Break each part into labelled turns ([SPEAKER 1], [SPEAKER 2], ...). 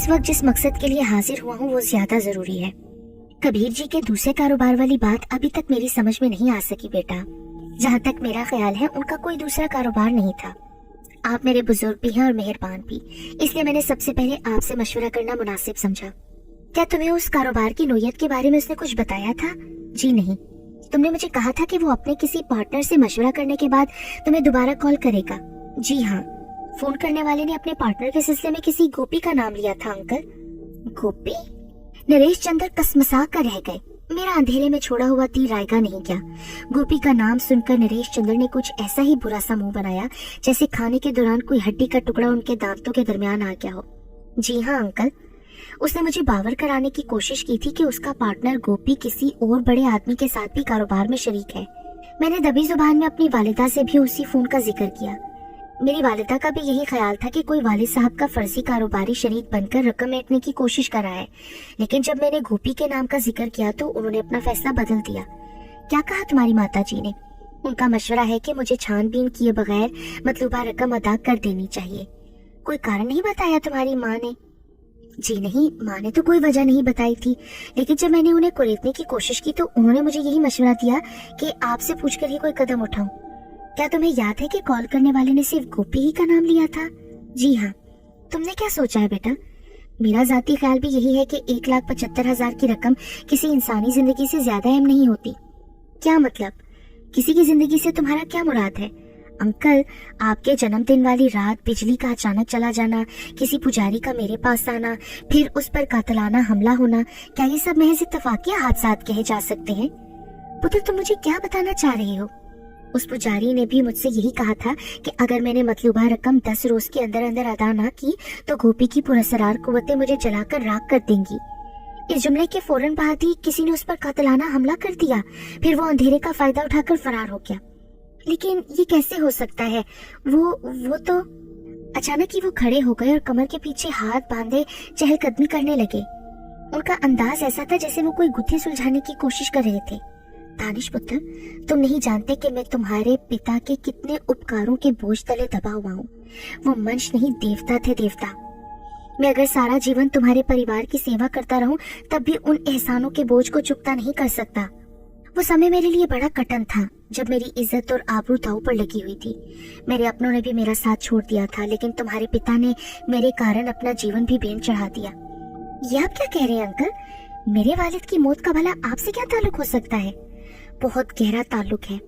[SPEAKER 1] इस वक्त जिस मकसद के लिए हाजिर हुआ हूँ वो ज्यादा जरूरी है। कबीर जी के दूसरे कारोबार वाली बात अभी तक मेरी समझ में नहीं आ सकी बेटा। जहाँ तक मेरा ख्याल है उनका कोई दूसरा कारोबार नहीं था। आप मेरे बुजुर्ग भी हैं और मेहरबान भी, इसलिए मैंने सबसे पहले आपसे मशवरा करना मुनासिब समझा। क्या तुम्हें उस कारोबार की नोयत के बारे में उसने कुछ बताया था? जी नहीं। तुमने मुझे कहा था कि वो अपने किसी पार्टनर से मशवरा करने के बाद तुम्हें दोबारा कॉल करेगा। जी हाँ। फोन करने वाले ने अपने पार्टनर के सिलसिले में किसी गोपी का नाम लिया था अंकल। गोपी? नरेश चंद्र कसमसा कर रह गए। मेरा अंधेरे में छोड़ा हुआ तीर आएगा नहीं क्या? गोपी का नाम सुनकर नरेश चंद्र ने कुछ ऐसा ही बुरा सा मुंह बनाया जैसे खाने के दौरान कोई हड्डी का टुकड़ा उनके दांतों के दरमियान आ गया हो। जी हाँ अंकल। उसने मुझे बावर कराने की कोशिश की थी कि उसका पार्टनर गोपी किसी और बड़े आदमी के साथ भी कारोबार में शरीक है। मैंने दबी जुबान में अपनी वालिदा से भी उसी फोन का जिक्र किया। मेरी वालिदा का भी यही ख्याल था कि कोई वालिद साहब का फर्जी कारोबारी शरीक बनकर रकम ऐंठने की कोशिश कर रहा है, लेकिन जब मैंने गोपी के नाम का जिक्र किया तो उन्होंने अपना फैसला बदल दिया। क्या कहा तुम्हारी माता जी ने? उनका मशवरा है कि मुझे छानबीन किए बगैर मतलूबा रकम अदा कर देनी चाहिए। कोई कारण नहीं बताया तुम्हारी माँ ने? जी नहीं, माँ ने तो कोई वजह नहीं बताई थी, लेकिन जब मैंने उन्हें कुरेदने की कोशिश की तो उन्होंने मुझे यही मशवरा दिया कि आपसे पूछकर ही कोई कदम उठाऊं। क्या तुम्हें याद है कि कॉल करने वाले ने सिर्फ गोपी ही का नाम लिया था? जी हाँ। तुमने क्या सोचा है बेटा? मेरा जाती ख्याल भी यही है कि 1,75,000 की रकम किसी इंसानी जिंदगी से ज्यादा अहम नहीं होती। क्या मतलब? किसी की जिंदगी से तुम्हारा क्या मुराद है? अंकल, आपके जन्मदिन वाली रात बिजली का अचानक चला जाना, किसी पुजारी का मेरे पास आना, फिर उस पर कातलाना हमला होना, क्या ये सब महज इत्तफाकिया हादसात कहे जा सकते हैं? पुत्र, तुम मुझे क्या बताना चाह रहे हो? उस पुजारी ने भी मुझसे यही कहा था कि अगर मैंने मतलूबा रकम 10 रोज के अंदर अंदर अदा ना की तो गोपी की पुरस्कार कुव्वतें मुझे जलाकर राख कर देंगी। इस जुमले के फौरन बाद ही किसी ने उस पर कातलाना हमला कर दिया, फिर वो अंधेरे का फायदा उठाकर फरार हो गया। लेकिन ये कैसे हो सकता है? वो तो अचानक ही वो खड़े हो गए और कमर के पीछे हाथ बांधे चहलकदमी करने लगे। उनका अंदाज ऐसा था जैसे वो कोई गुत्थी सुलझाने की कोशिश कर रहे थे। दानिश पुत्र, तुम नहीं जानते कि मैं तुम्हारे पिता के कितने उपकारों के बोझ तले दबा हुआ हूँ। वो मनुष्य नहीं, देवता थे, देवता। मैं अगर सारा जीवन तुम्हारे परिवार की सेवा करता रहूं तब भी उन एहसानों के बोझ को चुकता नहीं कर सकता। वो समय मेरे लिए बड़ा कठिन था जब मेरी इज्जत और आबरू दांव पर लगी हुई थी। मेरे अपनों ने भी मेरा साथ छोड़ दिया था, लेकिन तुम्हारे पिता ने मेरे कारण अपना जीवन भी बेन चढ़ा दिया। ये आप क्या कह रहे हैं अंकल? मेरे वालिद की मौत का भला आपसे क्या ताल्लुक हो सकता है? बहुत गहरा ताल्लुक है।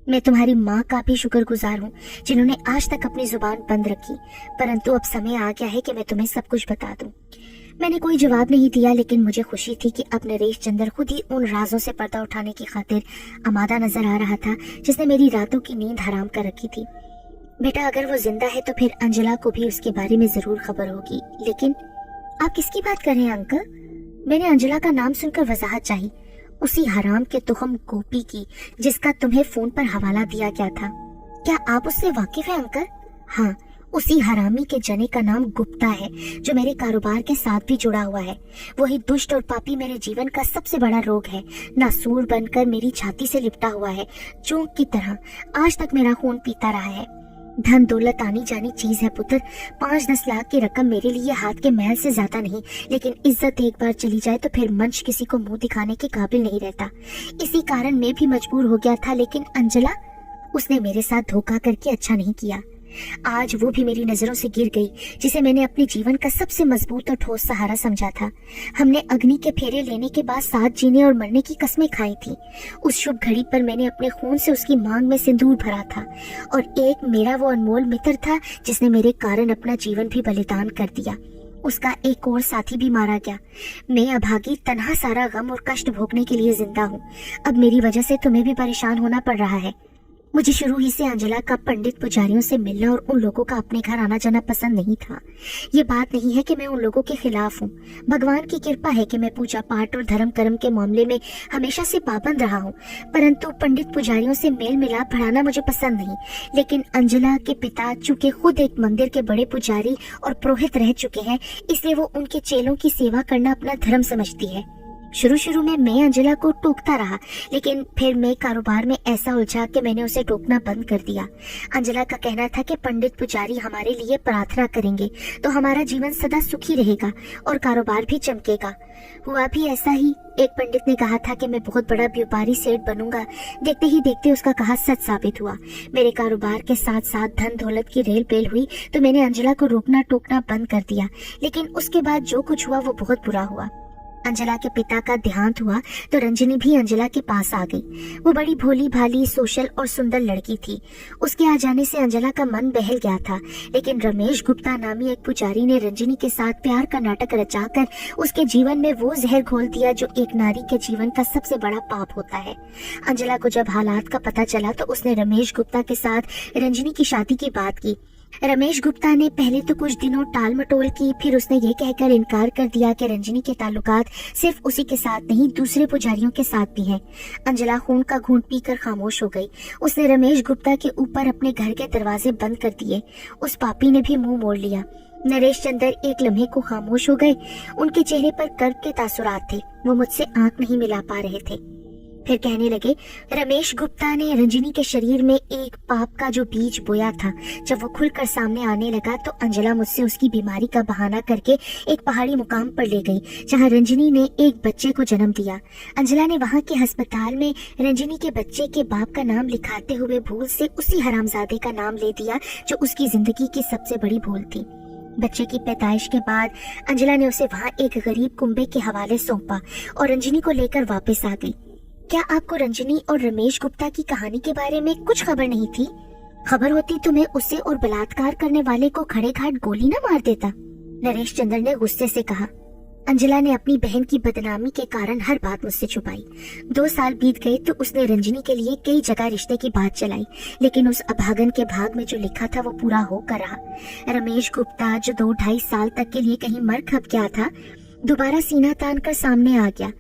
[SPEAKER 1] मैं तुम्हारी माँ का भी शुक्रगुजार हूँ जिन्होंने आज तक अपनी जुबान बंद रखी, परंतु अब समय आ गया है कि मैं तुम्हें सब कुछ बता दूं। मैंने कोई जवाब नहीं दिया, लेकिन मुझे खुशी थी कि अब नरेश चंद्र खुद ही उन राजों से पर्दा उठाने की खातिर आमादा नजर आ रहा था जिसने मेरी रातों की नींद हराम कर रखी थी। बेटा, अगर वो जिंदा है तो फिर अंजला को भी उसके बारे में जरूर खबर होगी। लेकिन आप किसकी बात कर रहे हैं अंकल? मैंने अंजला का नाम सुनकर वजाहत चाही। उसी हराम के तुखम गोपी की जिसका तुम्हें फोन पर हवाला दिया गया था। क्या आप उससे वाकिफ हैं अंकल? हाँ, उसी हरामी के जने का नाम गुप्ता है जो मेरे कारोबार के साथ भी जुड़ा हुआ है। वही दुष्ट और पापी मेरे जीवन का सबसे बड़ा रोग है। नासूर बनकर मेरी छाती से लिपटा हुआ है, चोंक की तरह आज तक मेरा खून पीता रहा है। धन दौलत आनी जानी चीज है पुत्र। 5-10 लाख की रकम मेरे लिए हाथ के महल से ज्यादा नहीं, लेकिन इज्जत एक बार चली जाए तो फिर मंच किसी को मुंह दिखाने के काबिल नहीं रहता। इसी कारण मैं भी मजबूर हो गया था, लेकिन अंजला, उसने मेरे साथ धोखा करके अच्छा नहीं किया। आज वो भी मेरी नजरों से गिर गई जिसे मैंने अपने जीवन का सबसे मजबूत और ठोस सहारा समझा था। हमने अग्नि के फेरे लेने के बाद साथ जीने और मरने की कस्में खाई थी। उस शुभ घड़ी पर मैंने अपने खून से उसकी मांग में सिंदूर भरा था, और एक मेरा वो अनमोल मित्र था जिसने मेरे कारण अपना जीवन भी बलिदान कर दिया। उसका एक और साथी भी मारा गया। मैं अभागी तन्हा सारा गम और कष्ट भोगने के लिए जिंदा हूँ। अब मेरी वजह से तुम्हें भी परेशान होना पड़ रहा है। मुझे शुरू ही से अंजला का पंडित पुजारियों से मिलना और उन लोगों का अपने घर आना जाना पसंद नहीं था। ये बात नहीं है कि मैं उन लोगों के खिलाफ हूँ। भगवान की कृपा है कि मैं पूजा पाठ और धर्म कर्म के मामले में हमेशा से पाबंद रहा हूँ, परंतु पंडित पुजारियों से मेल मिलाप बढ़ाना मुझे पसंद नहीं। लेकिन अंजला के पिता चूंकि खुद एक मंदिर के बड़े पुजारी और पुरोहित रह चुके हैं, इसलिए वो उनके चेलों की सेवा करना अपना धर्म समझती है। शुरू शुरू में मैं अंजला को टोकता रहा, लेकिन फिर मैं कारोबार में ऐसा उलझा कि मैंने उसे टोकना बंद कर दिया। अंजला का कहना था कि पंडित पुजारी हमारे लिए प्रार्थना करेंगे तो हमारा जीवन सदा सुखी रहेगा और कारोबार भी चमकेगा। हुआ भी ऐसा ही। एक पंडित ने कहा था कि मैं बहुत बड़ा व्यापारी सेठ बनूंगा। देखते ही देखते उसका कहा सच साबित हुआ। मेरे कारोबार के साथ साथ धन दौलत की रेल पेल हुई तो मैंने अंजला को रोकना टोकना बंद कर दिया, लेकिन उसके बाद जो कुछ हुआ वो बहुत बुरा हुआ। अंजला के पिता का देहांत हुआ तो रंजनी भी अंजला के पास आ गई। वो बड़ी भोली भाली, सोशल और सुंदर लड़की थी। उसके आ जाने से अंजला का मन बहल गया था, लेकिन रमेश गुप्ता नामी एक पुजारी ने रंजनी के साथ प्यार का नाटक रचाकर उसके जीवन में वो जहर घोल दिया जो एक नारी के जीवन का सबसे बड़ा पाप होता है। अंजला को जब हालात का पता चला तो उसने रमेश गुप्ता के साथ रंजनी की शादी की बात की। रमेश गुप्ता ने पहले तो कुछ दिनों टाल मटोल की, फिर उसने ये कहकर इनकार कर दिया कि रंजनी के ताल्लुकात सिर्फ उसी के साथ नहीं दूसरे पुजारियों के साथ भी हैं। अंजला खून का घूंट पीकर खामोश हो गई। उसने रमेश गुप्ता के ऊपर अपने घर के दरवाजे बंद कर दिए। उस पापी ने भी मुंह मोड़ लिया। नरेश चंद्र एक लम्हे को खामोश हो गए। उनके चेहरे पर कर्क के तासुरात थे। वो मुझसे आंख नहीं मिला पा रहे थे। फिर कहने लगे, रमेश गुप्ता ने रंजनी के शरीर में एक पाप का जो बीज बोया था, जब वो खुलकर सामने आने लगा तो अंजला मुझसे उसकी बीमारी का बहाना करके एक पहाड़ी मुकाम पर ले गई जहां रंजनी ने एक बच्चे को जन्म दिया। अंजला ने वहां के अस्पताल में रंजनी के बच्चे के बाप का नाम लिखाते हुए भूल से उसी हरामजादे का नाम ले दिया जो उसकी जिंदगी की सबसे बड़ी भूल थी। बच्चे की पैदाइश के बाद अंजला ने उसे वहां एक गरीब कुंबे के हवाले सौंपा और रंजनी को लेकर वापस आ गई। क्या आपको रंजनी और रमेश गुप्ता की कहानी के बारे में कुछ खबर नहीं थी? खबर होती तो मैं उसे और बलात्कार करने वाले को खड़े घाट गोली न मार देता। नरेश चंद्र ने गुस्से से कहा। अंजला ने अपनी बहन की बदनामी के कारण हर बात मुझसे छुपाई। 2 साल बीत गए तो उसने रंजनी के लिए कई जगह रिश्ते की बात चलाई, लेकिन उस अभागन के भाग में जो लिखा था वो पूरा होकर रहा। रमेश गुप्ता जो 2-2.5 साल तक के लिए कहीं मर खप गया था, दोबारा सीना तान कर सामने आ गया।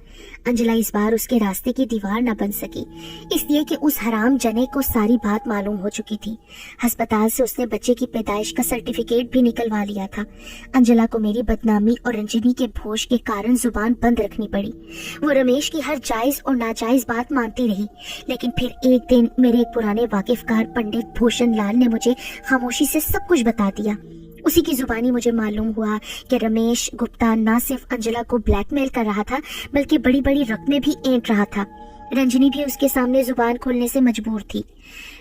[SPEAKER 1] अंजला इस बार उसके रास्ते की दीवार न बन सकी, इसलिए कि उस हराम जने को सारी बात मालूम हो चुकी थी। अस्पताल से उसने बच्चे की पैदाइश का सर्टिफिकेट भी निकलवा लिया था। अंजला को मेरी बदनामी और रंजनी के भोज के कारण जुबान बंद रखनी पड़ी। वो रमेश की हर जायज और नाजायज बात मानती रही, लेकिन फिर एक दिन मेरे एक पुराने वाकिफकार पंडित भूषण लाल ने मुझे खामोशी से सब कुछ बता दिया। उसी की जुबानी मुझे मालूम हुआ कि रमेश गुप्ता न सिर्फ अंजला को ब्लैकमेल कर रहा था, बल्कि बड़ी बड़ी रकमें भी ऐंठ रहा था। रंजनी भी उसके सामने जुबान खोलने से मजबूर थी।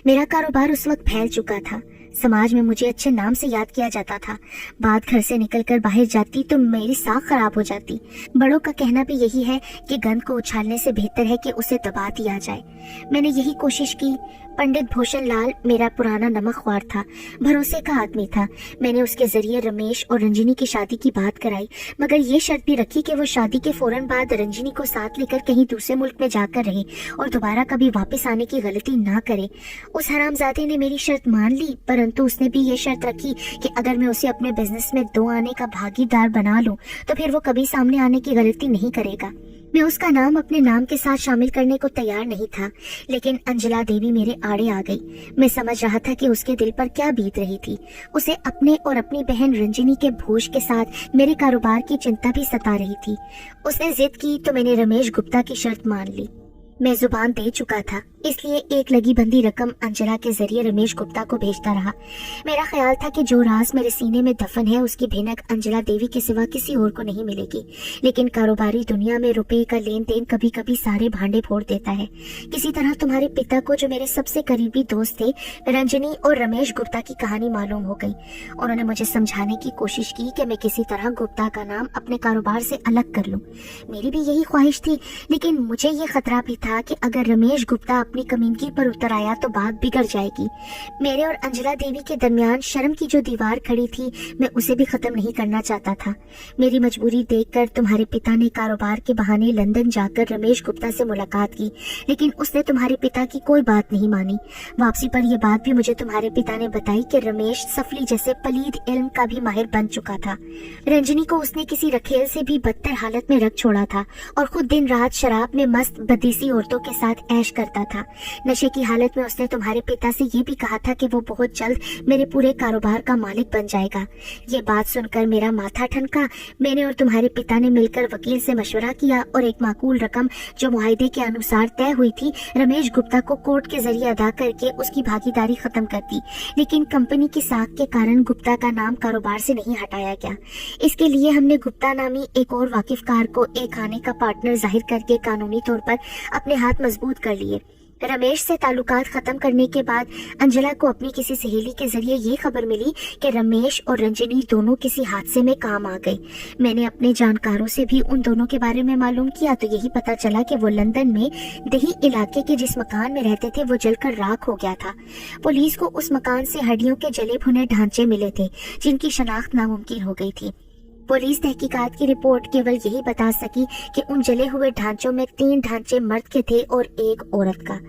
[SPEAKER 1] मेरा कारोबार उस वक्त फैल चुका था। समाज में मुझे अच्छे नाम से याद किया जाता था। बात घर से निकलकर बाहर जाती तो मेरी साख खराब हो जाती। बड़ों का कहना भी यही है कि गंद को उछालने से बेहतर है कि उसे दबा दिया जाए। मैंने यही कोशिश की। पंडित भूषण लाल मेरा पुराना नमकख्वार था, भरोसे का आदमी था। मैंने उसके जरिए रमेश और रंजनी की शादी की बात कराई, मगर ये शर्त भी रखी कि वो शादी के फौरन बाद रंजनी को साथ लेकर कहीं दूसरे मुल्क में जाकर रहे और दोबारा कभी वापस आने की गलती ना करे। उस हरामजादे ने मेरी शर्त मान ली, परंतु उसने भी ये शर्त रखी कि अगर मैं उसे अपने बिजनेस में 2 आने का भागीदार बना लूं तो फिर वो कभी सामने आने की गलती नहीं करेगा। मैं उसका नाम अपने नाम के साथ शामिल करने को तैयार नहीं था, लेकिन अंजला देवी मेरे आड़े आ गई। मैं समझ रहा था कि उसके दिल पर क्या बीत रही थी। उसे अपने और अपनी बहन रंजनी के भोज के साथ मेरे कारोबार की चिंता भी सता रही थी। उसने जिद की तो मैंने रमेश गुप्ता की शर्त मान ली। मैं जुबान दे चुका था, इसलिए एक लगी बंदी रकम अंजला के जरिए रमेश गुप्ता को भेजता रहा। मेरा ख्याल था कि जो राज मेरे सीने में दफन है उसकी भिनक अंजला देवी के सिवा किसी और को नहीं मिलेगी, लेकिन कारोबारी दुनिया में रुपए का लेन देन कभी कभी सारे भांडे फोड़ देता है। किसी तरह तुम्हारे पिता को, जो मेरे सबसे करीबी दोस्त थे, रंजनी और रमेश गुप्ता की कहानी मालूम हो गई। उन्होंने मुझे समझाने की कोशिश की कि मैं किसी तरह गुप्ता का नाम अपने कारोबार से अलग कर लूं। मेरी भी यही ख्वाहिश थी, लेकिन मुझे ये खतरा भी था कि अगर रमेश गुप्ता अपनी कमीनगी पर उतर आया तो बात बिगड़ जाएगी। मेरे और अंजला देवी के दरमियान शर्म की जो दीवार खड़ी थी, मैं उसे भी खत्म नहीं करना चाहता था। मेरी मजबूरी देखकर तुम्हारे पिता ने कारोबार के बहाने लंदन जाकर रमेश गुप्ता से मुलाकात की, लेकिन उसने तुम्हारे पिता की कोई बात नहीं मानी। वापसी पर यह बात भी मुझे तुम्हारे पिता ने बताई कि रमेश सफली जैसे पलीद इल्म का भी माहिर बन चुका था। रंजनी को उसने किसी रखेल से भी बदतर हालत में रख छोड़ा था और खुद दिन रात शराब में मस्त बदीसी औरतों के साथ ऐश करता था। था। नशे की हालत में उसने तुम्हारे पिता से ये भी कहा था कि वो बहुत जल्द मेरे पूरे कारोबार का मालिक बन जाएगा। ये बात सुनकर मेरा माथा ठनका। मैंने और तुम्हारे पिता ने मिलकर वकील से मशवरा किया और एक माकूल रकम जो मुआहदे के अनुसार तय हुई थी रमेश गुप्ता को कोर्ट के जरिए अदा करके उसकी भागीदारी खत्म कर दी। लेकिन कंपनी की साख के कारण गुप्ता का नाम कारोबार से नहीं हटाया गया। इसके लिए हमने गुप्ता नामी एक और वाकिफकार को एक खाने का पार्टनर जाहिर करके कानूनी तौर पर अपने हाथ मजबूत कर लिए। रमेश से ताल्लुकात खत्म करने के बाद अंजला को अपनी किसी सहेली के जरिए ये खबर मिली कि रमेश और रंजनी दोनों किसी हादसे में काम आ गए। मैंने अपने जानकारों से भी उन दोनों के बारे में मालूम किया तो यही पता चला कि वो लंदन में दही इलाके के जिस मकान में रहते थे वो जलकर राख हो गया था। पुलिस को उस मकान से हड्डियों के जले भुने ढांचे मिले थे जिनकी शनाख्त नामुमकिन हो गई थी। पुलिस तहकीकात की रिपोर्ट केवल यही बता सकी कि उन जले हुए ढांचों में 3 ढांचे मर्द के थे और एक औरत का।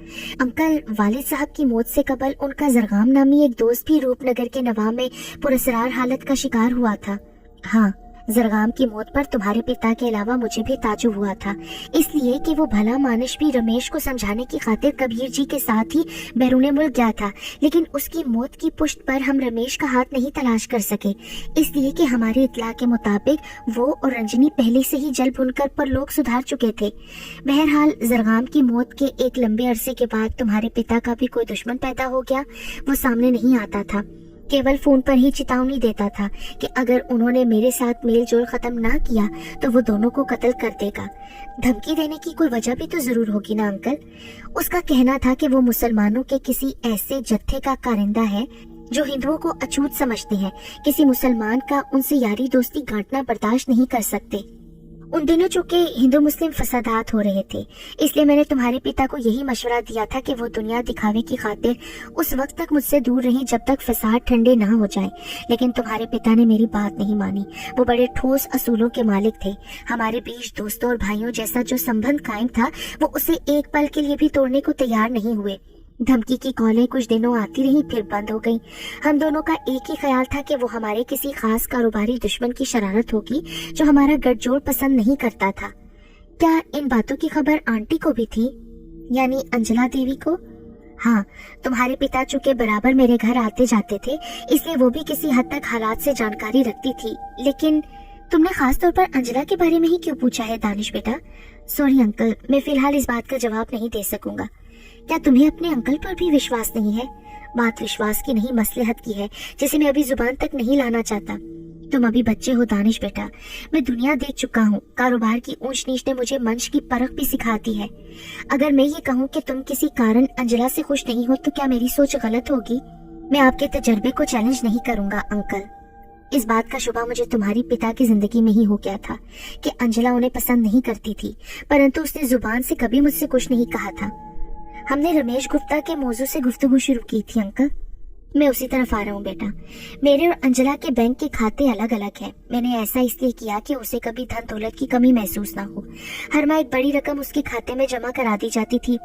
[SPEAKER 1] अंकल, वालिद साहब की मौत से कबल उनका जरगाम नामी एक दोस्त भी रूपनगर के नवाब में पुरस्कार हालत का शिकार हुआ था। हाँ, जरगाम की मौत पर तुम्हारे पिता के अलावा मुझे भी ताजुब हुआ था, इसलिए कि वो भला मानुष भी रमेश को समझाने की खातिर कबीर जी के साथ ही बैरूने मुल्क गया था। लेकिन उसकी मौत की पुष्ट पर हम रमेश का हाथ नहीं तलाश कर सके, इसलिए कि हमारी इत्तला के मुताबिक वो और रंजनी पहले से ही जल भुनकर पर लोग सुधार चुके थे। बहरहाल जरगाम की मौत के एक लंबे अरसे के बाद तुम्हारे पिता का भी कोई दुश्मन पैदा हो गया। वो सामने नहीं आता था, केवल फोन पर ही चेतावनी देता था कि अगर उन्होंने मेरे साथ मेल जोल खत्म ना किया तो वो दोनों को कत्ल कर देगा। धमकी देने की कोई वजह भी तो जरूर होगी ना अंकल। उसका कहना था कि वो मुसलमानों के किसी ऐसे जत्थे का कारिंदा है जो हिंदुओं को अछूत समझते हैं। किसी मुसलमान का उनसे यारी दोस्ती गांठना बर्दाश्त नहीं कर सकते। उन दिनों चूंकि हिंदू मुस्लिम फसादात हो रहे थे, इसलिए मैंने तुम्हारे पिता को यही मशवरा दिया था कि वो दुनिया दिखावे की खातिर उस वक्त तक मुझसे दूर रहें जब तक फसाद ठंडे ना हो जाए। लेकिन तुम्हारे पिता ने मेरी बात नहीं मानी। वो बड़े ठोस असूलों के मालिक थे। हमारे बीच दोस्तों और भाइयों जैसा जो संबंध कायम था वो उसे एक पल के लिए भी तोड़ने को तैयार नहीं हुए। धमकी की कॉलें कुछ दिनों आती रही, फिर बंद हो गई। हम दोनों का एक ही ख्याल था कि वो हमारे किसी खास कारोबारी दुश्मन की शरारत होगी जो हमारा गठजोड़ पसंद नहीं करता था। क्या इन बातों की खबर आंटी को भी थी, यानी अंजला देवी को? हाँ, तुम्हारे पिता चूंकि बराबर मेरे घर आते जाते थे, इसलिए वो भी किसी हद तक हालात से जानकारी रखती थी। लेकिन तुमने खास तौर पर अंजला के बारे में ही क्यों पूछा है दानिश बेटा? सॉरी अंकल, मैं फिलहाल इस बात का जवाब नहीं दे सकूंगा। क्या तुम्हें अपने अंकल पर भी विश्वास नहीं है? बात विश्वास की नहीं, मसलहत की है, जिसे मैं अभी जुबान तक नहीं लाना चाहता। तुम अभी बच्चे हो दानिश बेटा, मैं दुनिया देख चुका हूँ। कारोबार की ऊंच नीच ने मुझे मंच की परख भी सिखाती है। अगर मैं ये कहूँ कि तुम किसी कारण अंजला से खुश नहीं हो तो क्या मेरी सोच गलत होगी? मैं आपके तजर्बे को चैलेंज नहीं करूंगा अंकल। इस बात का शुबा मुझे तुम्हारी पिता की जिंदगी में ही हो गया था कि अंजला उन्हें पसंद नहीं करती थी, परंतु उसने जुबान से कभी मुझसे कुछ नहीं कहा था। हमने रमेश गुप्ता के मौजू से गुफ्तगू शुरू की थी अंकल। मैं उसी तरफ आ रहा हूँ बेटा। मेरे और अंजला के बैंक के खाते अलग अलग हैं। मैंने ऐसा इसलिए किया कि उसे कभी धन दौलत की कमी महसूस ना हो। हर माह एक बड़ी रकम उसके खाते में जमा करा दी जाती थी।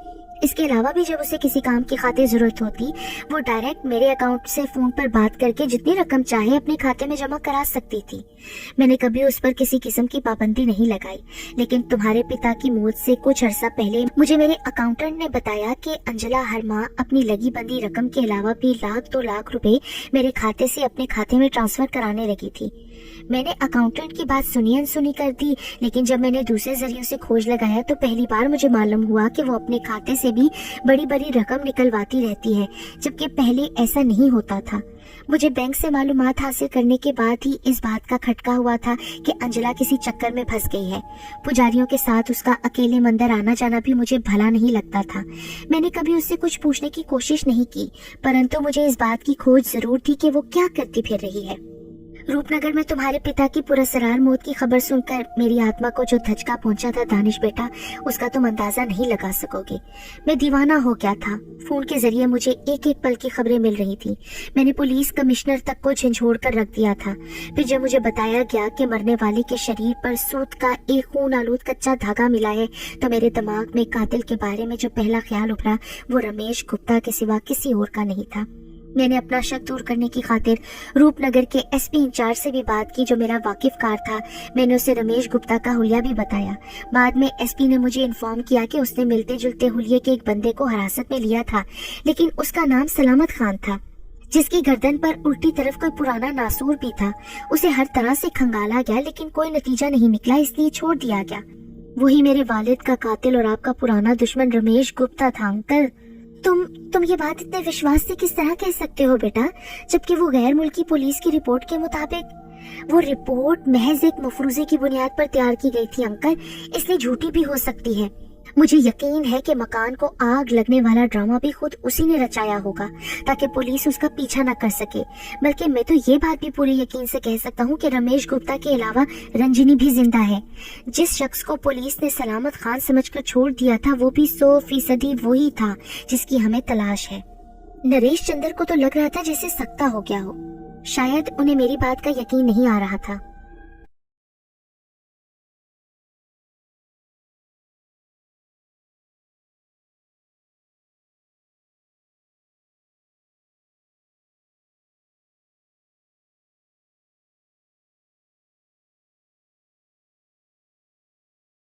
[SPEAKER 1] इसके अलावा भी जब उसे किसी काम की खातिर जरूरत होती, वो डायरेक्ट मेरे अकाउंट से फोन पर बात करके जितनी रकम चाहे अपने खाते में जमा करा सकती थी। मैंने कभी उस पर किसी किस्म की पाबंदी नहीं लगाई। लेकिन तुम्हारे पिता की मौत से कुछ अर्सा पहले मुझे मेरे अकाउंटेंट ने बताया कि अंजला हर माह अपनी लगी बंदी रकम के अलावा भी 1-2 लाख रुपए मेरे खाते से अपने खाते में ट्रांसफर कराने लगी थी। मैंने अकाउंटेंट की बात सुनी अनसुनी कर दी, लेकिन जब मैंने दूसरे जरियों से खोज लगाया तो पहली बार मुझे मालूम हुआ कि वो अपने खाते से भी बड़ी बड़ी रकम निकलवाती रहती है, जबकि पहले ऐसा नहीं होता था। मुझे बैंक से मालूमात हासिल करने के बाद ही इस बात का खटका हुआ था कि अंजला किसी चक्कर में फंस गई है। पुजारियों के साथ उसका अकेले मंदिर आना जाना भी मुझे भला नहीं लगता था। मैंने कभी उससे कुछ पूछने की कोशिश नहीं की, परंतु मुझे इस बात की खोज जरूर थी कि वो क्या करती फिर रही है। रूपनगर में तुम्हारे पिता की पुरस्कार मौत की खबर सुनकर मेरी आत्मा को जो धचका पहुंचा था दानिश बेटा, उसका तुम अंदाजा नहीं लगा सकोगे। मैं दीवाना हो गया था। फोन के जरिए मुझे एक एक पल की खबरें मिल रही थी। मैंने पुलिस कमिश्नर तक को झंझोड़ कर रख दिया था। फिर जब मुझे बताया गया कि मरने वाले के शरीर पर सूत का एक खून आलूद कच्चा धागा मिला है, तो मेरे दिमाग में कातिल के बारे में जो पहला ख्याल उभरा वो रमेश गुप्ता के सिवा किसी और का नहीं था। मैंने अपना शक दूर करने की खातिर रूपनगर के एसपी इंचार्ज से भी बात की, जो मेरा वाकिफकार था। मैंने उसे रमेश गुप्ता का हुलिया भी बताया। बाद में एसपी ने मुझे इन्फॉर्म किया कि उसने मिलते जुलते हुलिये के एक बंदे को हिरासत में लिया था, लेकिन उसका नाम सलामत खान था, जिसकी गर्दन पर उल्टी तरफ कोई पुराना नासूर भी था। उसे हर तरह से खंगाला गया, लेकिन कोई नतीजा नहीं निकला, इसलिए छोड़ दिया गया। वही मेरे वालिद का कातिल और आपका पुराना दुश्मन रमेश गुप्ता था। अंकल, तुम ये बात इतने विश्वास से किस तरह कह सकते हो बेटा, जबकि वो गैर मुल्की पुलिस की रिपोर्ट के मुताबिक वो रिपोर्ट महज एक मफरूजे की बुनियाद पर तैयार की गई थी अंकल, इसलिए झूठी भी हो सकती है। मुझे यकीन है कि मकान को आग लगने वाला ड्रामा भी खुद उसी ने रचाया होगा, ताकि पुलिस उसका पीछा न कर सके। बल्कि मैं तो ये बात भी पूरे यकीन से कह सकता हूँ कि रमेश गुप्ता के अलावा रंजिनी भी जिंदा है। जिस शख्स को पुलिस ने सलामत खान समझकर छोड़ दिया था, वो भी 100% वही था जिसकी हमें तलाश है। नरेश चंद्र को तो लग रहा था जैसे सख्ता हो गया हो। शायद उन्हें मेरी बात का यकीन नहीं आ रहा था।